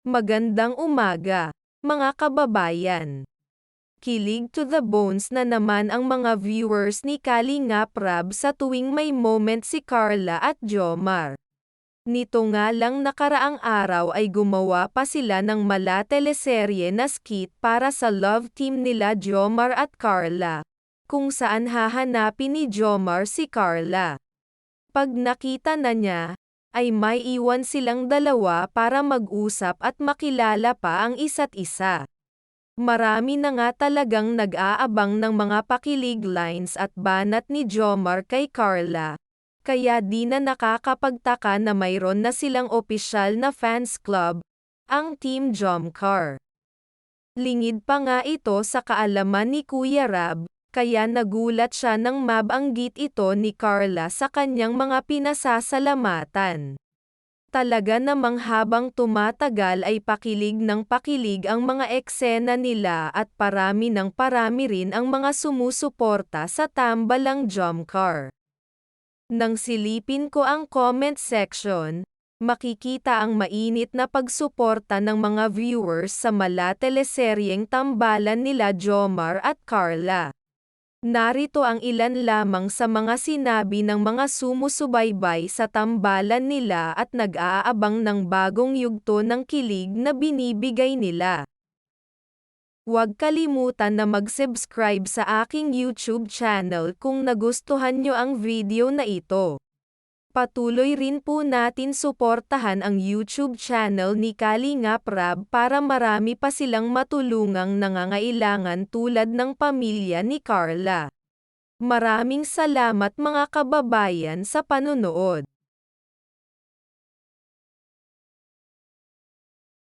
Magandang umaga, mga kababayan. Kilig to the bones na naman ang mga viewers ni Kalingap Rab sa tuwing may moment si Carla at Jomar. Nito nga lang nakaraang araw ay gumawa pa sila ng mala teleserye na skit para sa love team nila Jomar at Carla, kung saan hahanapin ni Jomar si Carla. Pag nakita na niya, ay may iwan silang dalawa para mag-usap at makilala pa ang isa't isa. Marami na nga talagang nag-aabang ng mga pakilig lines at banat ni Jomar kay Carla, kaya di na nakakapagtaka na mayroon na silang opisyal na fans club, ang Team Jomcar. Lingid pa nga ito sa kaalaman ni Kuya Rab, kaya nagulat siya nang mabanggit ito ni Carla sa kanyang mga pinasasalamatan. Talaga namang habang tumatagal ay pakilig ng pakilig ang mga eksena nila at parami ng parami rin ang mga sumusuporta sa tambalang Jomcar. Nang silipin ko ang comment section, makikita ang mainit na pagsuporta ng mga viewers sa mala teleseryeng tambalan nila Jomar at Carla. Narito ang ilan lamang sa mga sinabi ng mga sumusubaybay sa tambalan nila at nag-aabang ng bagong yugto ng kilig na binibigay nila. Huwag kalimutan na mag-subscribe sa aking YouTube channel kung nagustuhan nyo ang video na ito. Patuloy rin po natin suportahan ang YouTube channel ni Kalingap Rab para marami pa silang matulungang nangangailangan tulad ng pamilya ni Carla. Maraming salamat mga kababayan sa panunood.